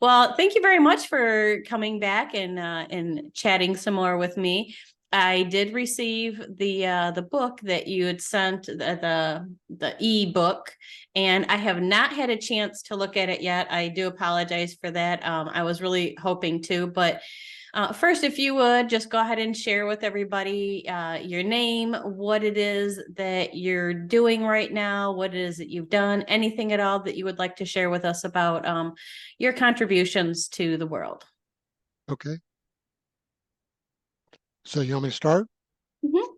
Well, thank you very much for coming back and chatting some more with me. I did receive the book that you had sent, the e-book, and I have not had a chance to look at it yet. I do apologize for that. I was really hoping to, but first, if you would just go ahead and share with everybody your name, what it is that you're doing right now, what it is that you've done, anything at all that you would like to share with us about your contributions to the world. Okay. So you want me to start? Mhm.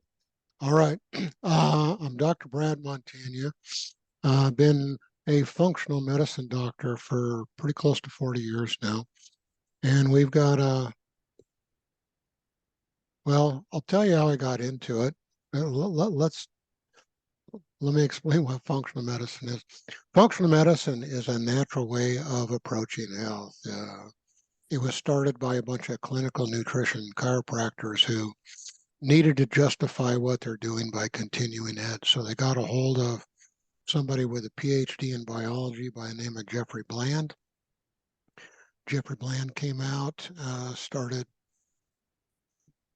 All right. I'm Dr. Brad Montagne. I've been a functional medicine doctor for pretty close to 40 years now. And we've got well, I'll tell you how I got into it. Let me explain what functional medicine is. Functional medicine is a natural way of approaching health. It was started by a bunch of clinical nutrition chiropractors who needed to justify what they're doing by continuing ed. So they got a hold of somebody with a PhD in biology by the name of Jeffrey Bland. Jeffrey Bland came out, started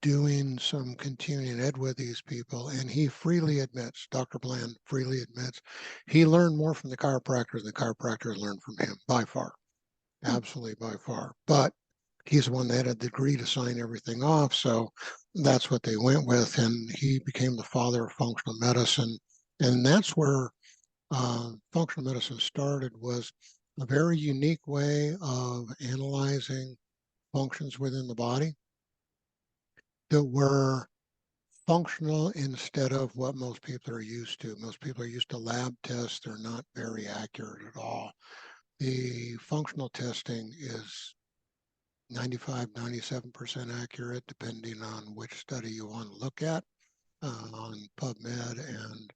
doing some continuing ed with these people, and he freely admits, Dr. Bland freely admits, he learned more from the chiropractors than the chiropractors learned from him, by far, absolutely by far. But he's the one that had a degree to sign everything off, so that's what they went with, and he became the father of functional medicine. And that's where functional medicine started, was a very unique way of analyzing functions within the body that were functional instead of what most people are used to. Most people are used to lab tests. They're not very accurate at all. The functional testing is 95, 97% accurate, depending on which study you want to look at on PubMed. And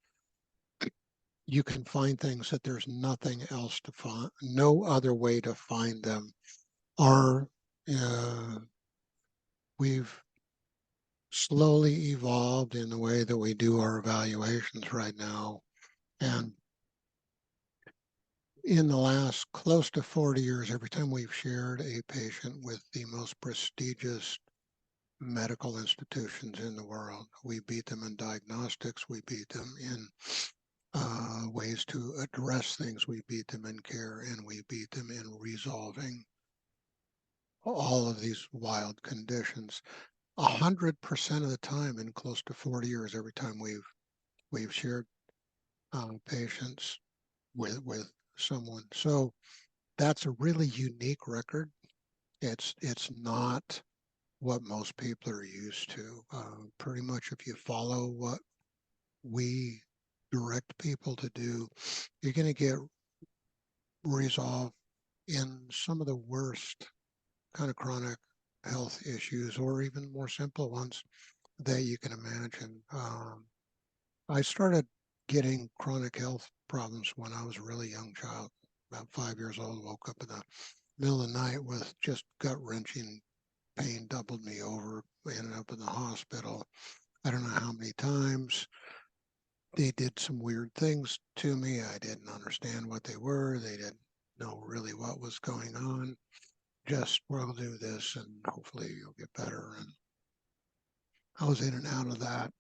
you can find things that there's nothing else to find, no other way to find them. Our, we've slowly evolved in the way that we do our evaluations right now. And in the last close to 40 years, every time we've shared a patient with the most prestigious medical institutions in the world, we beat them in diagnostics, we beat them in ways to address things, we beat them in care, and we beat them in resolving all of these wild conditions. 100% of the time in close to 40 years, every time we've shared patients with someone. So that's a really unique record. It's not what most people are used to. Pretty much if you follow what we direct people to do, you're going to get resolved in some of the worst kind of chronic health issues, or even more simple ones that you can imagine. I started getting chronic health problems when I was a really young child, about 5 years old. Woke up in the middle of the night with just gut-wrenching pain, doubled me over, ended up in the hospital. I don't know how many times. They did some weird things to me. I didn't understand what they were. They didn't know really what was going on. Just, we'll do this and hopefully you'll get better. And I was in and out of that,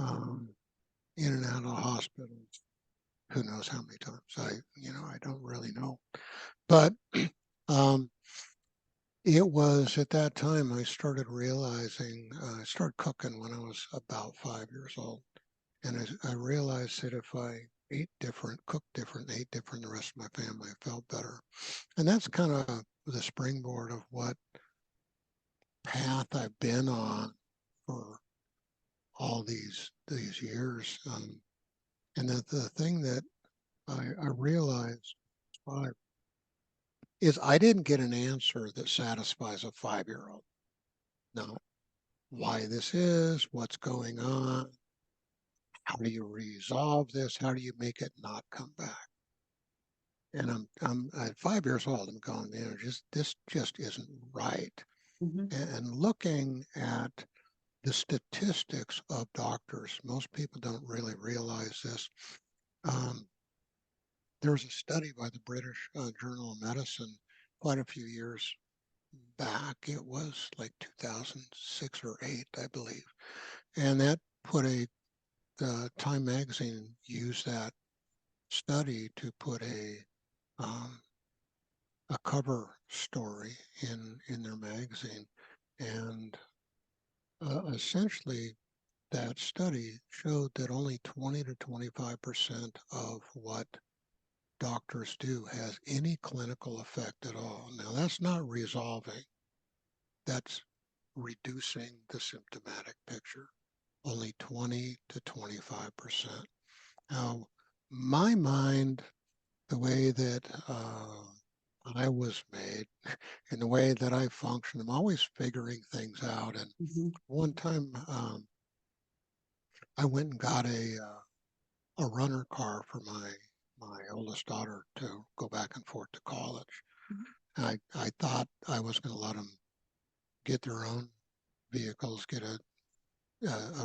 in and out of hospitals. Who knows how many times? I don't really know. But it was at that time I started realizing, I started cooking when I was about 5 years old. And I realized that if I ate different, cooked different, ate different, the rest of my family felt better. And that's kind of the springboard of what path I've been on for all these years. And that the thing that I realized is I didn't get an answer that satisfies a 5-year-old. Not why this is, what's going on, how do you resolve this, how do you make it not come back? And I'm at 5 years old. I'm going, this just isn't right. Mhm. And looking at the statistics of doctors, most people don't really realize this. There was a study by the British Journal of Medicine quite a few years back. It was like 2006 or 8, I believe. And that put Time Magazine used that study to put a cover story in their magazine. And essentially, that study showed that only 20 to 25% of what doctors do has any clinical effect at all. Now, that's not resolving, that's reducing the symptomatic picture, only 20 to 25%. Now, my mind, the way that I was made and the way that I function, I'm always figuring things out. And one time I went and got a runner car for my oldest daughter to go back and forth to college. I thought I was going to let them get their own vehicles, get a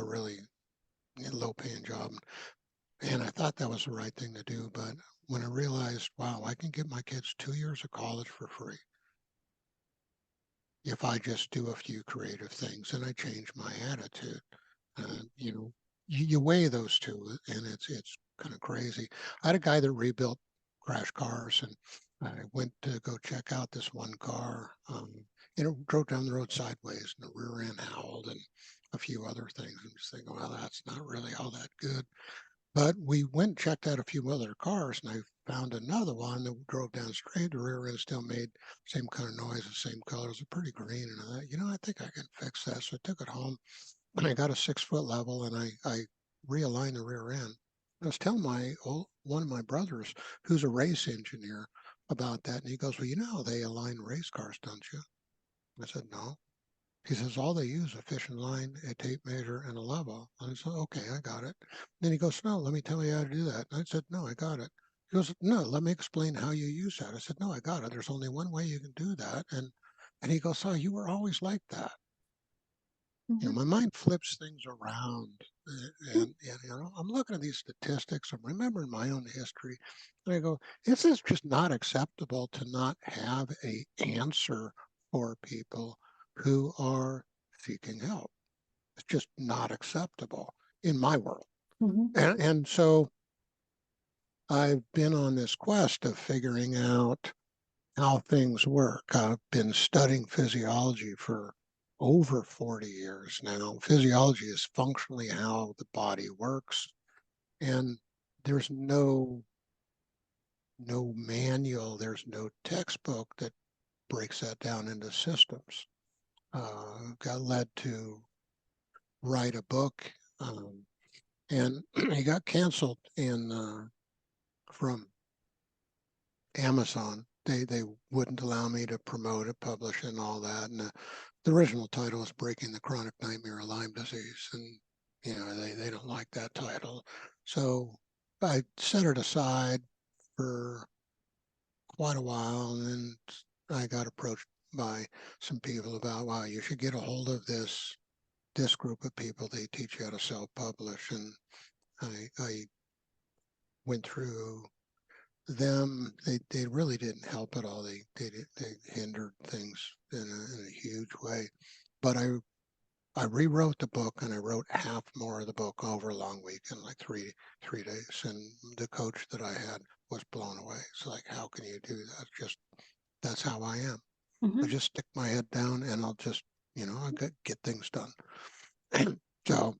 really low paying job. And I thought that was the right thing to do. But when I realized, wow, I can get my kids 2 years of college for free if I just do a few creative things, and I change my attitude. You know, you weigh those two, and it's kind of crazy. I had a guy that rebuilt crash cars, and I went to go check out this one car. And it drove down the road sideways, and the rear end howled, and a few other things. I'm just thinking, well, that's not really all that good. But we went and checked out a few other cars, and I found another one that drove down straight. The rear end still made same kind of noise, the same colors, pretty green. And I thought, I think I can fix that. So I took it home, and I got a 6-foot level, and I realigned the rear end. I was telling one of my brothers, who's a race engineer, about that, and he goes, "Well, you know how they align race cars, don't you?" I said, "No." He says, "All they use is a fishing line, a tape measure, and a level." And I said, "Okay, I got it." Then he goes, "No, let me tell you how to do that." And I said, "No, I got it." He goes, "No, let me explain how you use that." I said, "No, I got it. There's only one way you can do that." And he goes, "Oh, you were always like that." My mind flips things around, and I'm looking at these statistics. I'm remembering my own history, and I go, "This is just not acceptable to not have a answer for people who are seeking help. It's just not acceptable in my world." And so I've been on this quest of figuring out how things work. I've been studying physiology for over 40 years now. Physiology is functionally how the body works, and there's no manual, there's no textbook that breaks that down into systems. Got led to write a book, and he got canceled from Amazon. They wouldn't allow me to promote it, publish it, and all that. And the original title is "Breaking the Chronic Nightmare of Lyme Disease," and they don't like that title. So I set it aside for quite a while, and then I got approached by some people about, wow, you should get a hold of this group of people. They teach you how to self-publish, and I went through them. They really didn't help at all. They hindered things in a huge way. But I rewrote the book, and I wrote half more of the book over a long weekend, like three days. And the coach that I had was blown away. It's like, how can you do that? That's how I am. I just stick my head down, and I'll just I'll get things done. So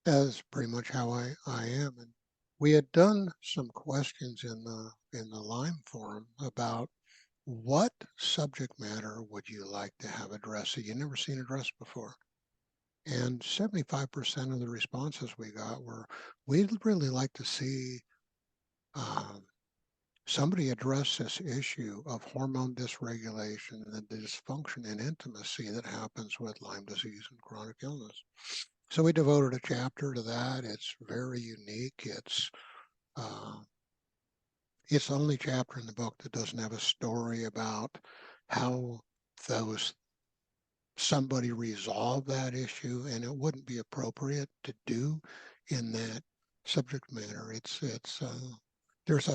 that's pretty much how I am. And we had done some questions in the Lyme forum about what subject matter would you like to have addressed that you've never seen addressed before. And 75% of the responses we got were, we'd really like to see somebody address this issue of hormone dysregulation and the dysfunction in intimacy that happens with Lyme disease and chronic illness. So we devoted a chapter to that. It's very unique. It's the only chapter in the book that doesn't have a story about how somebody resolved that issue, and it wouldn't be appropriate to do in that subject matter. There's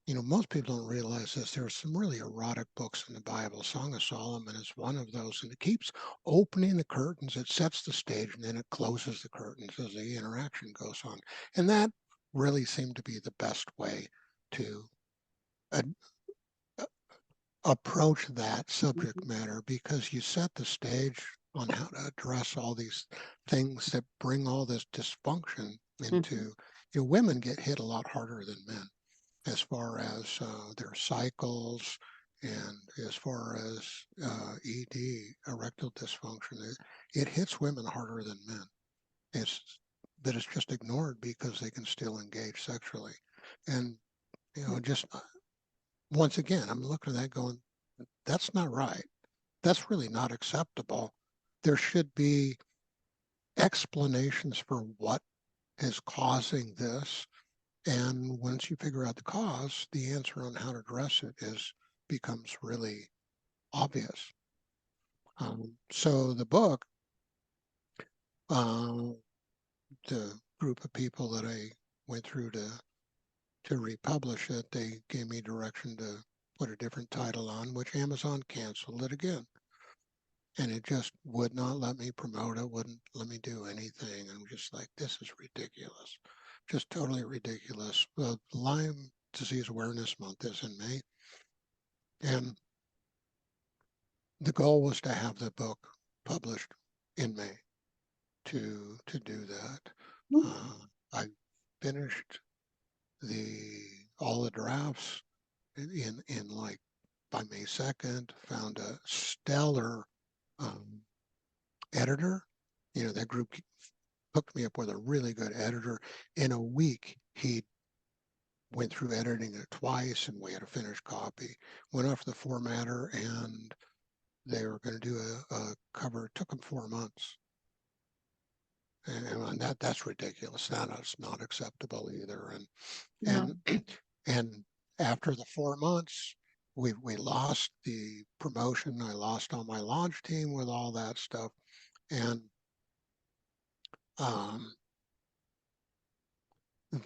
you know, most people don't realize this. There are some really erotic books in the Bible. Song of Solomon is one of those, and it keeps opening the curtains. It sets the stage, and then it closes the curtains as the interaction goes on. And that really seemed to be the best way to uh, approach that subject matter, because you set the stage on how to address all these things that bring all this dysfunction into, you know, women get hit a lot harder than men as far as their cycles, and as far as ED, erectile dysfunction. It hits women harder than men. It's that it's just ignored because they can still engage sexually. And, you know, just once again, I'm looking at that going, that's not right. That's really not acceptable. There should be explanations for what is causing this. And once you figure out the cause, the answer on how to address it becomes really obvious. So the book, the group of people that I went through to republish it, they gave me direction to put a different title on, which Amazon canceled it again. And it just would not let me promote it, wouldn't let me do anything. I'm just like, this is ridiculous, just totally ridiculous. Well, Lyme Disease Awareness Month is in May, and the goal was to have the book published in May to do that. I finished all the drafts in like by May 2nd, found a stellar editor. You know, that group hooked me up with a really good editor. In a week, he went through editing it twice, and we had a finished copy. Went off the formatter, and they were going to do a cover. It took them 4 months. And that's ridiculous. That's not acceptable either. No. And after the 4 months, we lost the promotion. I lost all my launch team with all that stuff, and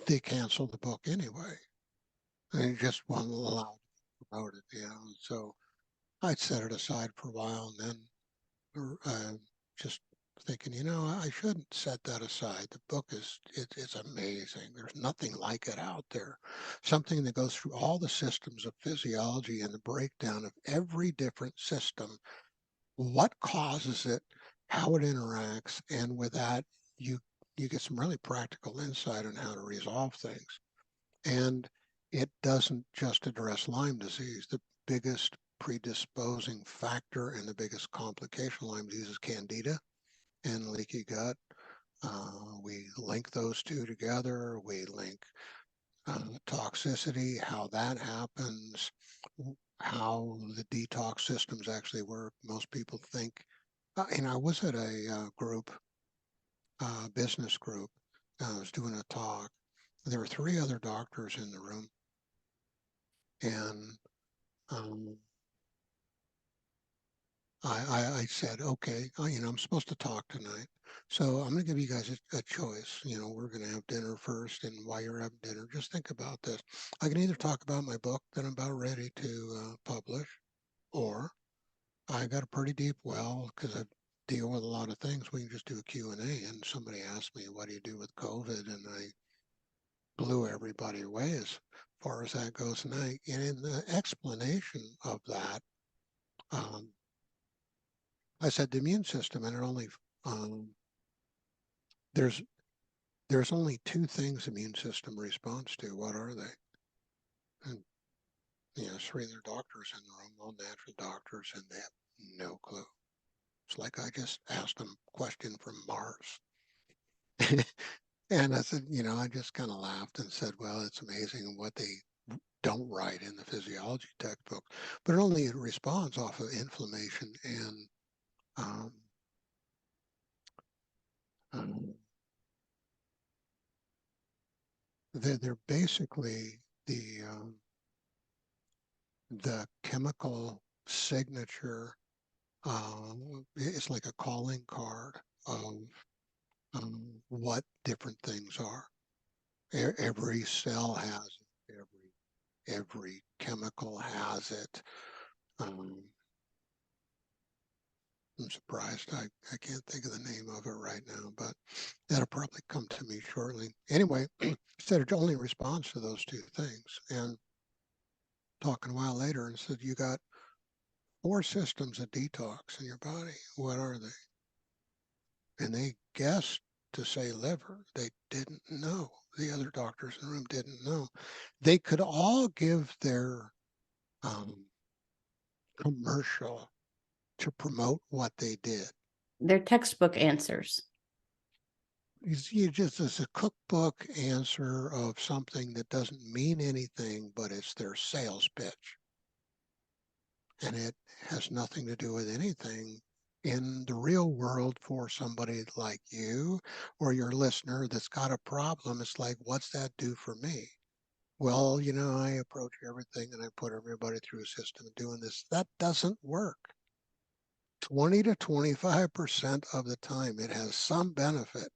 they canceled the book anyway. They just won't allow to promote it, you know. So I set it aside for a while, and then just thinking, you know, I shouldn't set that aside. The book it's amazing. There's nothing like it out there. Something that goes through all the systems of physiology and the breakdown of every different system, what causes it, how it interacts, and with that, you get some really practical insight on how to resolve things. And it doesn't just address Lyme disease. The biggest predisposing factor and the biggest complication of Lyme disease is Candida and leaky gut. We link those two together. We link toxicity, how that happens, how the detox systems actually work. Most people think, and I was at a business group. I was doing a talk. There were 3 other doctors in the room, and I said, okay, you know, I'm supposed to talk tonight. So I'm going to give you guys a choice. You know, we're going to have dinner first, and while you're having dinner, just think about this. I can either talk about my book that I'm about ready to publish, or I got a pretty deep well because I deal with a lot of things. We can just do a Q&A. And somebody asked me, what do you do with COVID? And I blew everybody away as far as that goes. And in the explanation of that, I said the immune system, and it only there's only 2 things the immune system responds to. What are they? And you know, 3 other doctors in the room, all natural doctors, and they have no clue. It's like I just asked them a question from Mars. And I said, you know, I just kind of laughed and said, well, it's amazing what they don't write in the physiology textbook, but it only responds off of inflammation and um, they're basically the chemical signature. It's like a calling card of what different things are. Every cell has it. Every chemical has it. I'm surprised I can't think of the name of it right now, but that'll probably come to me shortly. Anyway, said it only responds to those two things. And talking a while later and said, you got 4 systems of detox in your body. What are they? And they guessed to say liver. They didn't know. The other doctors in the room didn't know. They could all give their commercial to promote what they did. They're textbook answers. You just, it's a cookbook answer of something that doesn't mean anything, but it's their sales pitch. And it has nothing to do with anything in the real world for somebody like you or your listener that's got a problem. It's like, what's that do for me? Well, you know, I approach everything and I put everybody through a system doing this. That doesn't work. 20 to 25% of the time it has some benefit.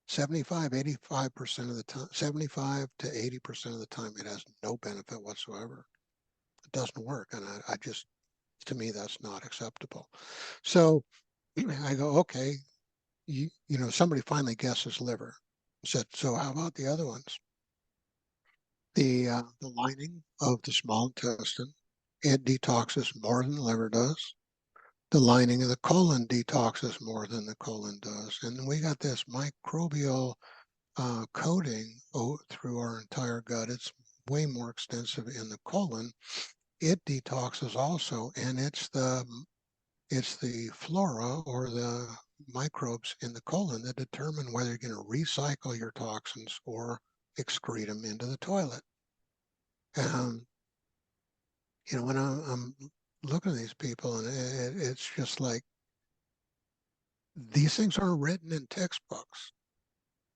85% of the time, 75 to 80% of the time it has no benefit whatsoever. It doesn't work. And I just, to me, that's not acceptable. So I go, okay, you know, somebody finally guesses liver. Said, so how about the other ones? The lining of the small intestine, it detoxes more than the liver does. The lining of the colon detoxes more than the colon does. And we got this microbial coating through our entire gut. It's way more extensive in the colon. It detoxes also, and it's the flora or the microbes in the colon that determine whether you're going to recycle your toxins or excrete them into the toilet. You know, when I'm looking at these people, and it's just like, these things aren't written in textbooks.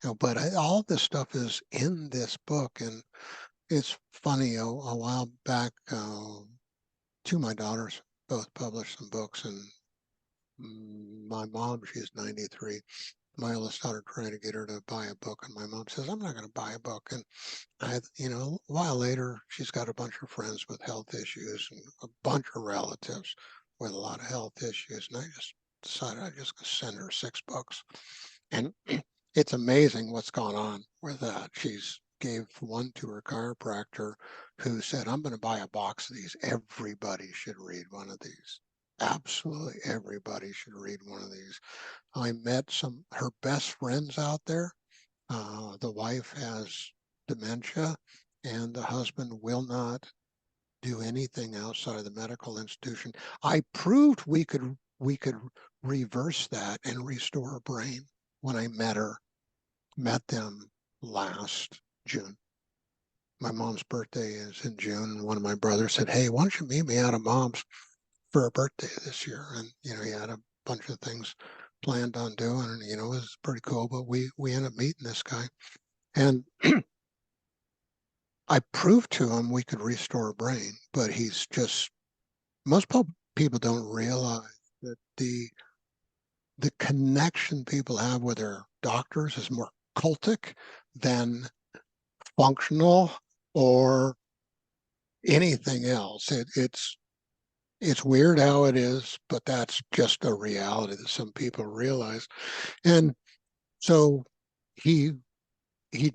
You know, but all this stuff is in this book. And it's funny, a while back, 2 of my daughters both published some books, and my mom, she's 93. My oldest daughter trying to get her to buy a book, and my mom says, I'm not going to buy a book. And you know, a while later, she's got a bunch of friends with health issues and a bunch of relatives with a lot of health issues. And I just decided I'd just send her 6 books. And it's amazing what's gone on with that. She's gave one to her chiropractor, who said, I'm going to buy a box of these. Everybody should read one of these. Absolutely everybody should read one of these. I met her best friends out there. The wife has dementia, and the husband will not do anything outside of the medical institution. I proved we could reverse that and restore a brain when I met them last June. My mom's birthday is in June, and one of my brothers said, hey, why don't you meet me out of Mom's for her birthday this year? And, you know, he had a bunch of things planned on doing, and, you know, it was pretty cool, but we ended up meeting this guy. And I proved to him we could restore a brain, but he's just, most people don't realize that the connection people have with their doctors is more cultic than functional or anything else. It's weird how it is, but that's just a reality that some people realize. And so he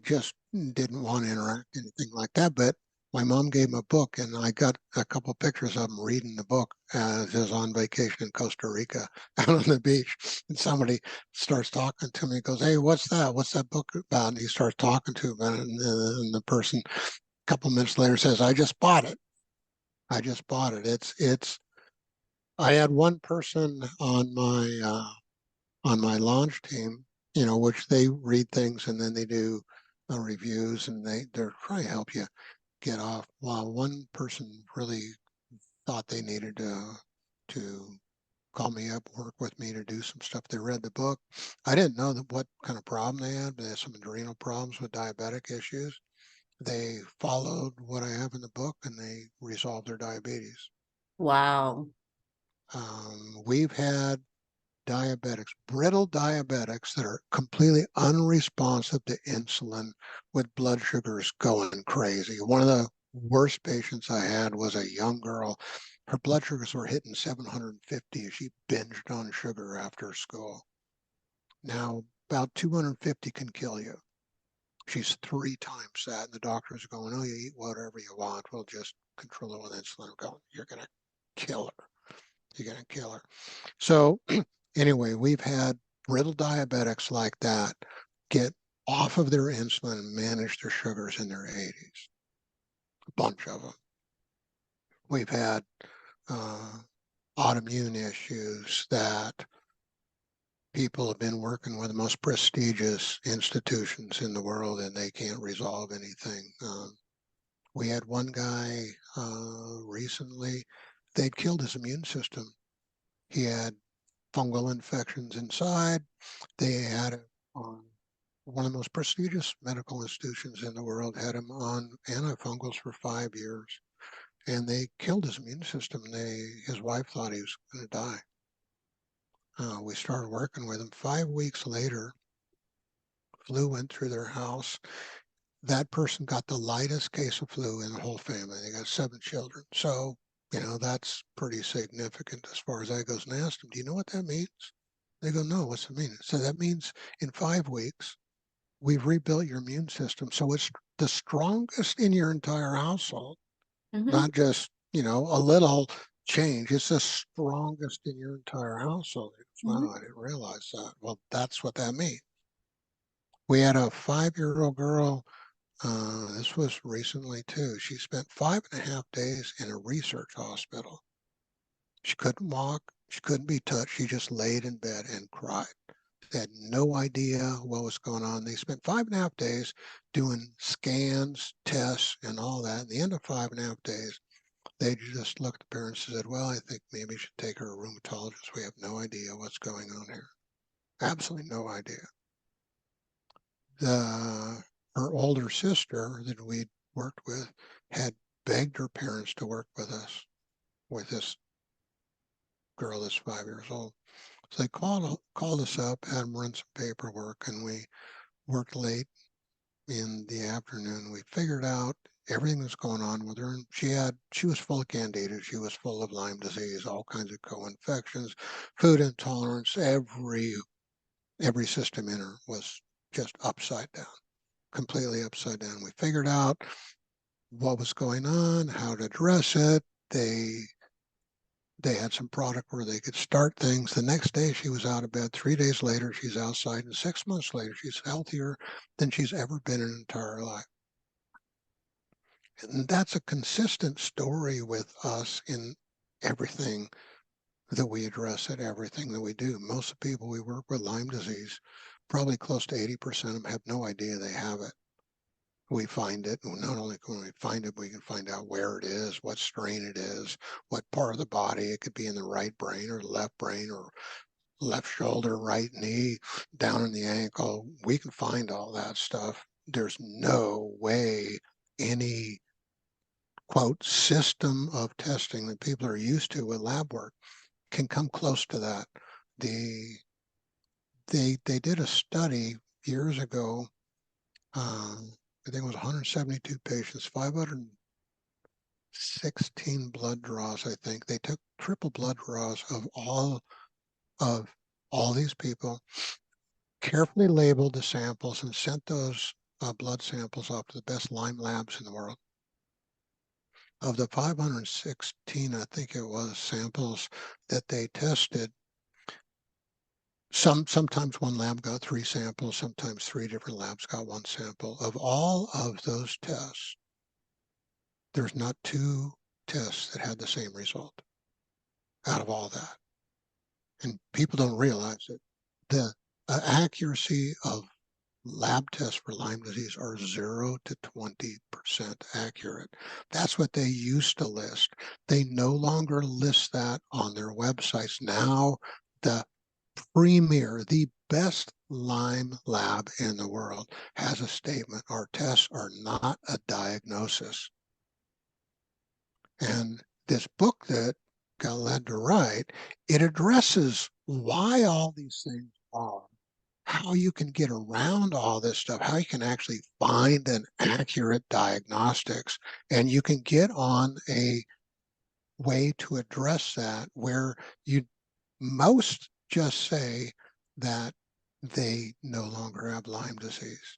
just didn't want to interact, anything like that. But my mom gave him a book, and I got a couple of pictures of him reading the book as he was on vacation in Costa Rica out on the beach. And somebody starts talking to me, goes, hey, what's that? What's that book about? And he starts talking to him, and the person a couple of minutes later says, I just bought it. I just bought it. I had one person on my launch team, you know, which they read things and then they do reviews, and they're trying to help you get off. While one person really thought they needed to call me up, work with me to do some stuff. They read the book. I didn't know what kind of problem they had. They had some adrenal problems with diabetic issues. They followed what I have in the book, and they resolved their diabetes. Wow. We've had brittle diabetics that are completely unresponsive to insulin with blood sugars going crazy. One of the worst patients I had was a young girl. Her blood sugars were hitting 750 as she binged on sugar after school. Now, about 250 can kill you. She's 3 times that, and the doctor's going, oh, you eat whatever you want. We'll just control it with insulin. I'm going, you're going to kill her. You're going to kill her. So anyway, we've had brittle diabetics like that get off of their insulin and manage their sugars in their 80s. A bunch of them. We've had autoimmune issues that people have been working with the most prestigious institutions in the world, and they can't resolve anything. We had one guy recently, they'd killed his immune system. He had fungal infections inside. They had him on one of the most prestigious medical institutions in the world, had him on antifungals for 5 years, and they killed his immune system. His wife thought he was going to die. We started working with him. 5 weeks later, flu went through their house. That person got the lightest case of flu in the whole family. They got 7 children. So, that's pretty significant as far as that goes. And I asked them, do you know what that means? They go, no, what's it mean? So that means in 5 weeks, we've rebuilt your immune system. So it's the strongest in your entire household, not just, a little change. It's the strongest in your entire household. Wow, I didn't realize that. Well, that's what that means. We had a 5-year-old girl. This was recently too. She spent 5.5 days in a research hospital. She couldn't walk. She couldn't be touched. She just laid in bed and cried. They had no idea what was going on. They spent 5.5 days doing scans, tests, and all that. At the end of 5.5 days, they just looked at the parents and said, well, I think maybe you should take her to a rheumatologist. We have no idea what's going on here. Absolutely no idea. Her older sister that we'd worked with had begged her parents to work with us, with this girl that's 5 years old. So they called us up, had them run some paperwork, and we worked late in the afternoon. We figured out everything that's going on with her. And she was full of candida. She was full of Lyme disease, all kinds of co-infections, food intolerance. Every system in her was just upside down, completely upside down. We figured out what was going on, how to address it. They had some product where they could start things. The next day she was out of bed. 3 days later, she's outside. And 6 months later, she's healthier than she's ever been in her entire life. And that's a consistent story with us in everything that we address, at everything that we do. Most of the people we work with Lyme disease, probably close to 80% of them have no idea they have it. We find it. Not only can we find it, we can find out where it is, what strain it is, what part of the body. It could be in the right brain or left brain or left shoulder, right knee, down in the ankle. We can find all that stuff. There's no way any, quote, system of testing that people are used to with lab work can come close to that. They did a study years ago. I think it was 172 patients, 516 blood draws, I think. They took triple blood draws of all these people, carefully labeled the samples, and sent those blood samples off to the best Lyme labs in the world. Of the 516, I think it was, samples that they tested, sometimes one lab got 3 samples, sometimes 3 different labs got 1 sample. Of all of those tests, there's not 2 tests that had the same result out of all that. And people don't realize it. The accuracy of lab tests for Lyme disease are 0 to 20% accurate. That's what they used to list. They no longer list that on their websites. Now, the premier, the best Lyme lab in the world has a statement: our tests are not a diagnosis. And this book that got led to write, it addresses why all these things are how you can get around all this stuff, how you can actually find an accurate diagnostics, and you can get on a way to address that where you most just say that they no longer have Lyme disease.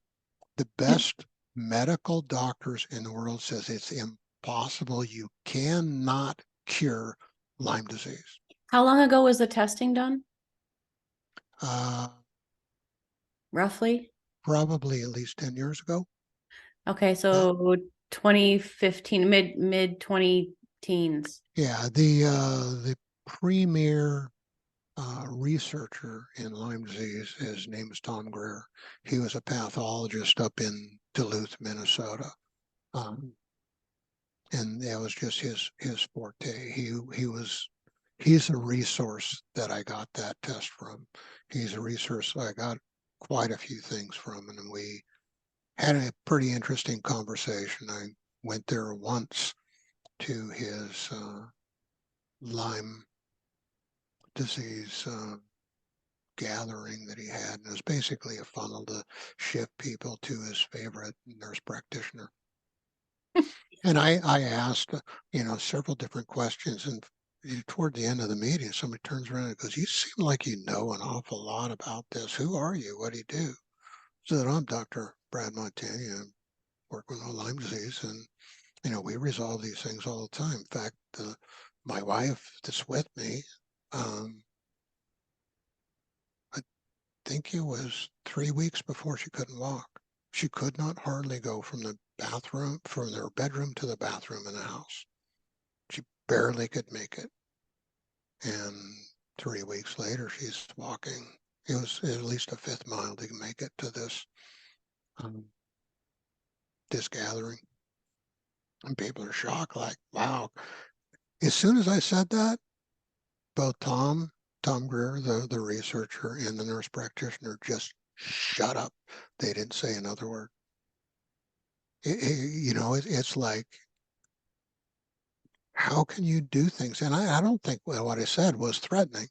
The best medical doctors in the world says it's impossible. You cannot cure Lyme disease. How long ago was the testing done, Uh, roughly? Probably at least 10 years ago. Okay, so 2015, mid 20 teens. Yeah, the premier researcher in Lyme disease, his name is Tom Greer. He was a pathologist up in Duluth, Minnesota. And that was just his forte. He's a resource that I got that test from. He's a resource I got quite a few things from, and we had a pretty interesting conversation. I went there once to his Lyme disease gathering that he had, and it was basically a funnel to shift people to his favorite nurse practitioner. And I asked, several different questions, and toward the end of the meeting, somebody turns around and goes, "You seem like you know an awful lot about this. Who are you? What do you do?" I said, "I'm Dr. Brad Montagne. I work with Lyme disease, and we resolve these things all the time. In fact, my wife that's with me, I think it was 3 weeks before she couldn't walk. She could not hardly go from their bedroom to the bathroom in the house. She barely could make it. And 3 weeks later, she's walking. It was at least a fifth mile to make it to this gathering. And people are shocked, like, wow. As soon as I said that, both Tom Greer, the researcher, and the nurse practitioner just shut up. They didn't say another word. It's like, how can you do things? And I don't think what I said was threatening.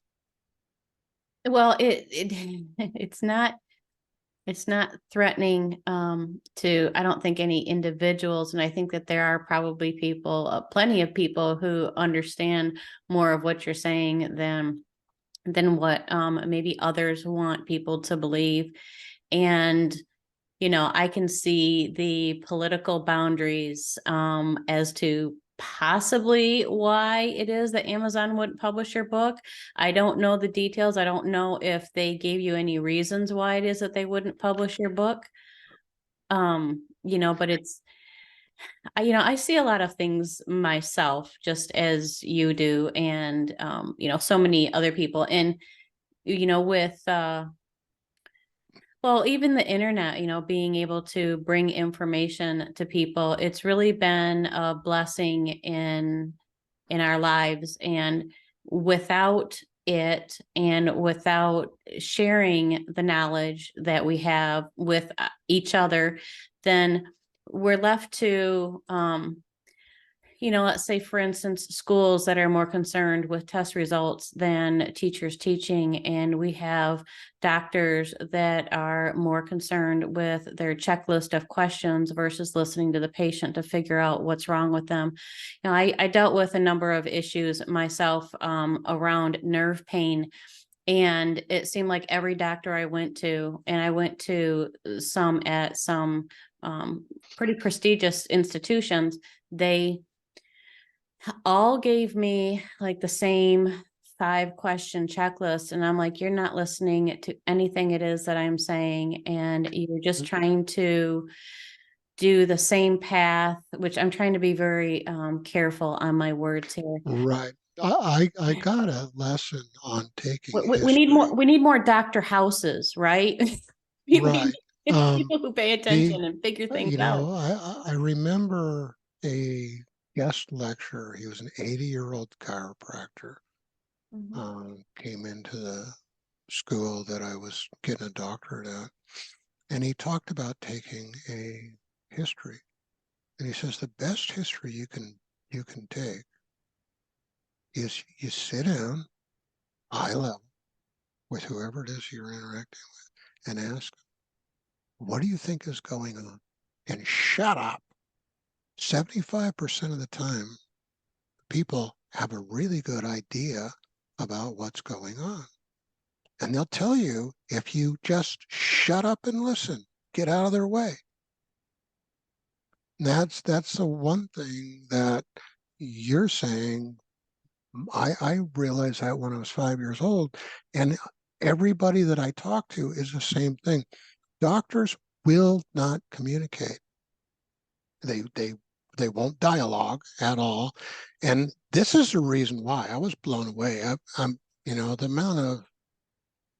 Well, it's not threatening to, I don't think, any individuals. And I think that there are probably people, plenty of people who understand more of what you're saying than what maybe others want people to believe. And I can see the political boundaries as to possibly why it is that Amazon wouldn't publish your book. I don't know the details. I don't know if they gave you any reasons why it is that they wouldn't publish your book. But I see a lot of things myself, just as you do, and so many other people. And with well, even the internet, being able to bring information to people, it's really been a blessing in our lives. And without it, and without sharing the knowledge that we have with each other, then we're left to let's say, for instance, schools that are more concerned with test results than teachers teaching. And we have doctors that are more concerned with their checklist of questions versus listening to the patient to figure out what's wrong with them. I dealt with a number of issues myself around nerve pain. And it seemed like every doctor I went to, and I went to some at some pretty prestigious institutions, they all gave me like the same 5-question checklist. And I'm like, you're not listening to anything it is that I'm saying. And you're just trying to do the same path, which I'm trying to be very careful on my words here. Right. I got a lesson on taking We need more, history. we need more Dr. Houses, right? Right. People who pay The attention and figure things out. I remember a guest lecturer. He was an 80-year-old chiropractor. Came into the school that I was getting a doctorate at, and he talked about taking a history. And he says the best history you can take is you sit down eye level with whoever it is you're interacting with, and ask, what do you think is going on? And shut up. 75% of the time, people have a really good idea about what's going on. And they'll tell you if you just shut up and listen, get out of their way. That's the one thing that you're saying. I realized that when I was 5 years old, and everybody that I talk to is the same thing. Doctors will not communicate. They won't dialogue at all. And this is the reason why I was blown away. I'm the amount of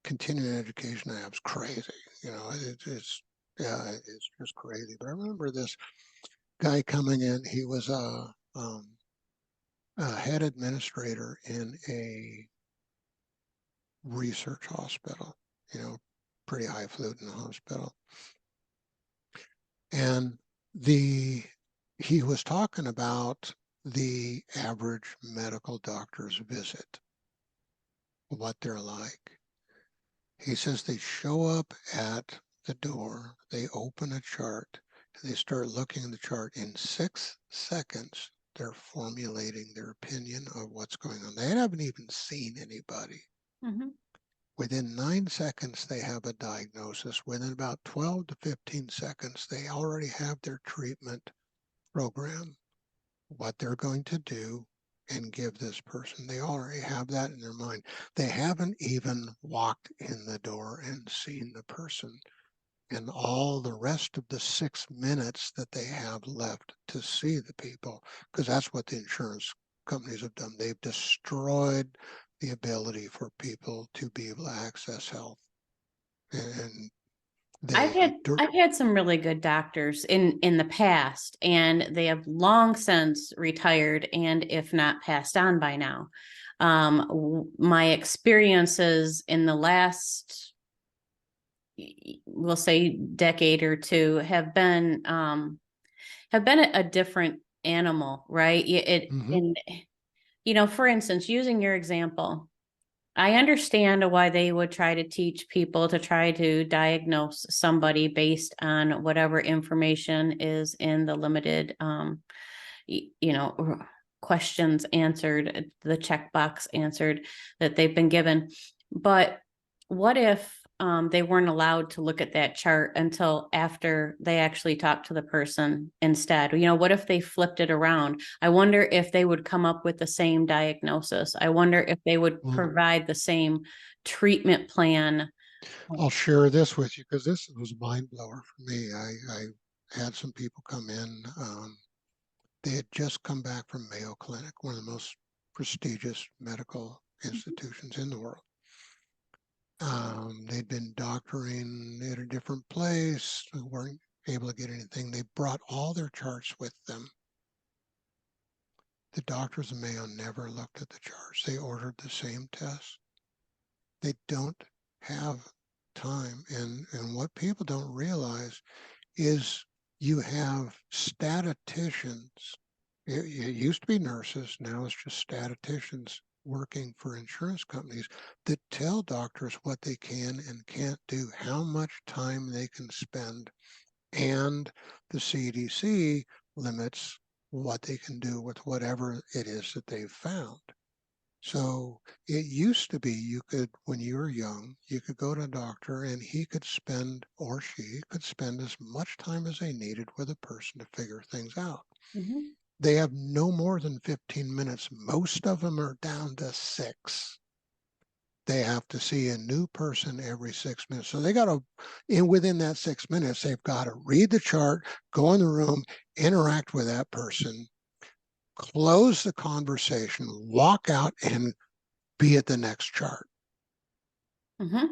continuing education I have is crazy. It's just crazy. But I remember this guy coming in. He was a head administrator in a research hospital, pretty highfalutin hospital. And he was talking about the average medical doctor's visit, what they're like. He says they show up at the door, they open a chart, they start looking at the chart. In 6 seconds, they're formulating their opinion of what's going on. They haven't even seen anybody. Mm-hmm. Within 9 seconds, they have a diagnosis. Within about 12 to 15 seconds, they already have their treatment program, what they're going to do and give this person. They already have that in their mind. They haven't even walked in the door and seen the person. And all the rest of the 6 minutes that they have left to see the people, because that's what the insurance companies have done. They've destroyed the ability for people to be able to access health. And I've had some really good doctors in the past, and they have long since retired, and if not passed on by now. My experiences in the last, we'll say, decade or two have been a different animal, right? And for instance, using your example, I understand why they would try to teach people to try to diagnose somebody based on whatever information is in the limited, questions answered, the checkbox answered that they've been given. But what if they weren't allowed to look at that chart until after they actually talked to the person instead? What if they flipped it around? I wonder if they would come up with the same diagnosis. I wonder if they would provide the same treatment plan. I'll share this with you because this was a mind blower for me. I had some people come in. They had just come back from Mayo Clinic, one of the most prestigious medical institutions in the world. They'd been doctoring at a different place, weren't able to get anything. They brought all their charts with them. The doctors of Mayo never looked at the charts. They ordered the same tests. They don't have time. And what people don't realize is you have statisticians. It used to be nurses, now it's just statisticians working for insurance companies that tell doctors what they can and can't do, how much time they can spend, and the CDC limits what they can do with whatever it is that they've found. So it used to be you could, when you were young, you could go to a doctor and he could spend, or she could spend as much time as they needed with a person to figure things out. Mm-hmm. They have no more than 15 minutes. Most of them are down to 6. They have to see a new person every 6 minutes. So they got to, within that 6 minutes, they've got to read the chart, go in the room, interact with that person, close the conversation, walk out, and be at the next chart. Mm-hmm.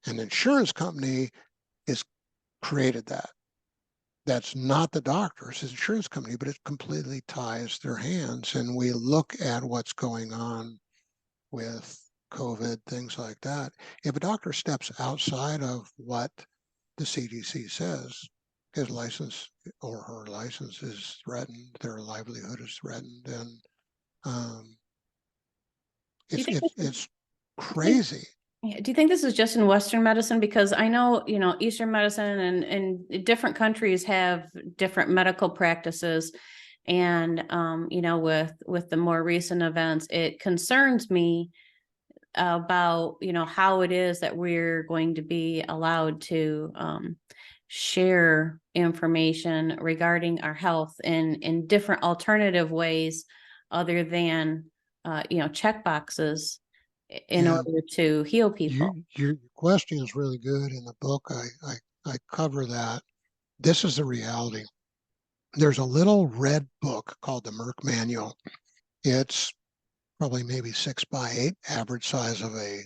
An insurance company has created that. That's not the doctor's, it's insurance company, but it completely ties their hands. And we look at what's going on with COVID, things like that. If a doctor steps outside of what the CDC says, his license or her license is threatened, their livelihood is threatened, and Do you think it's crazy. Yeah, do you think this is just in Western medicine? Because I know, Eastern medicine and different countries have different medical practices. And, with the more recent events, it concerns me about, how it is that we're going to be allowed to share information regarding our health in different alternative ways other than, check boxes in Yeah, order to heal people. your question is really good. In the book, I cover that. This is the reality. There's a little red book called the Merck Manual. It's probably maybe 6 by 8, average size of a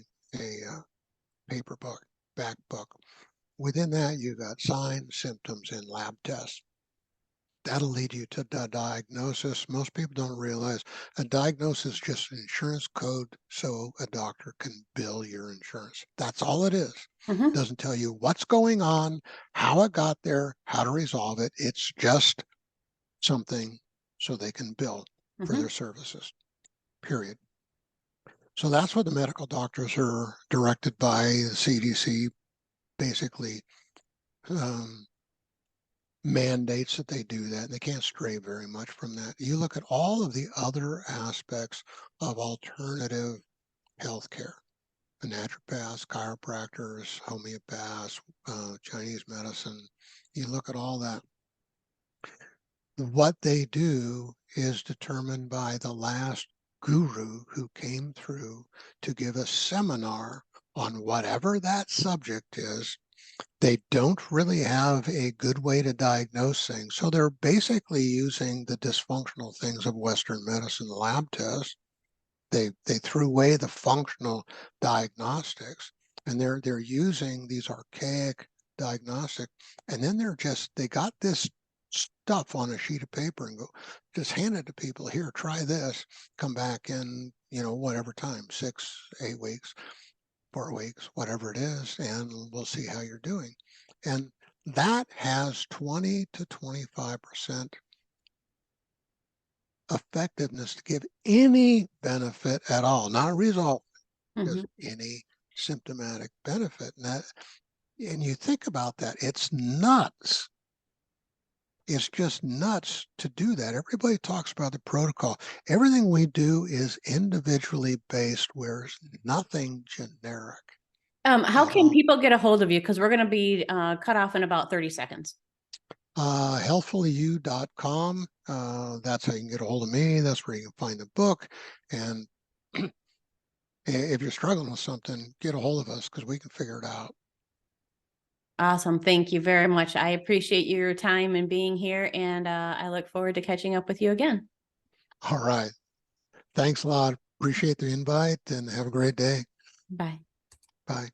paper book, back book. Within that, you got signs, symptoms, and lab tests. That'll lead you to the diagnosis. Most people don't realize a diagnosis is just an insurance code so a doctor can bill your insurance. That's all it is. Mhm, Doesn't tell you what's going on, how it got there, how to resolve it. It's just something so they can bill for mhm, their services, period. So that's what the medical doctors are directed by. The CDC basically mandates that they do that, and they can't stray very much from that. You look at all of the other aspects of alternative healthcare, the naturopaths, chiropractors, homeopaths, Chinese medicine. You look at all that. What they do is determined by the last guru who came through to give a seminar on whatever that subject is. They don't really have a good way to diagnose things. So they're basically using the dysfunctional things of Western medicine lab tests. They threw away the functional diagnostics, and they're using these archaic diagnostic, and then they got this stuff on a sheet of paper and go just hand it to people. Here, try this. Come back in, whatever time, 6, 8 weeks. 4 weeks, whatever it is, and we'll see how you're doing. And that has 20 to 25% effectiveness to give any benefit at all, not a result, mhm. just any symptomatic benefit. And you think about that, it's nuts. It's just nuts to do that. Everybody talks about the protocol. Everything we do is individually based, where there's nothing generic How at can all. people get a hold of you? Because we're going to be cut off in about 30 seconds. Healthfullyyou.com. That's how you can get a hold of me. That's where you can find the book. And if you're struggling with something, get a hold of us because we can figure it out. Awesome. Thank you very much. I appreciate your time and being here, and I look forward to catching up with you again. All right. Thanks a lot. Appreciate the invite and have a great day. Bye. Bye.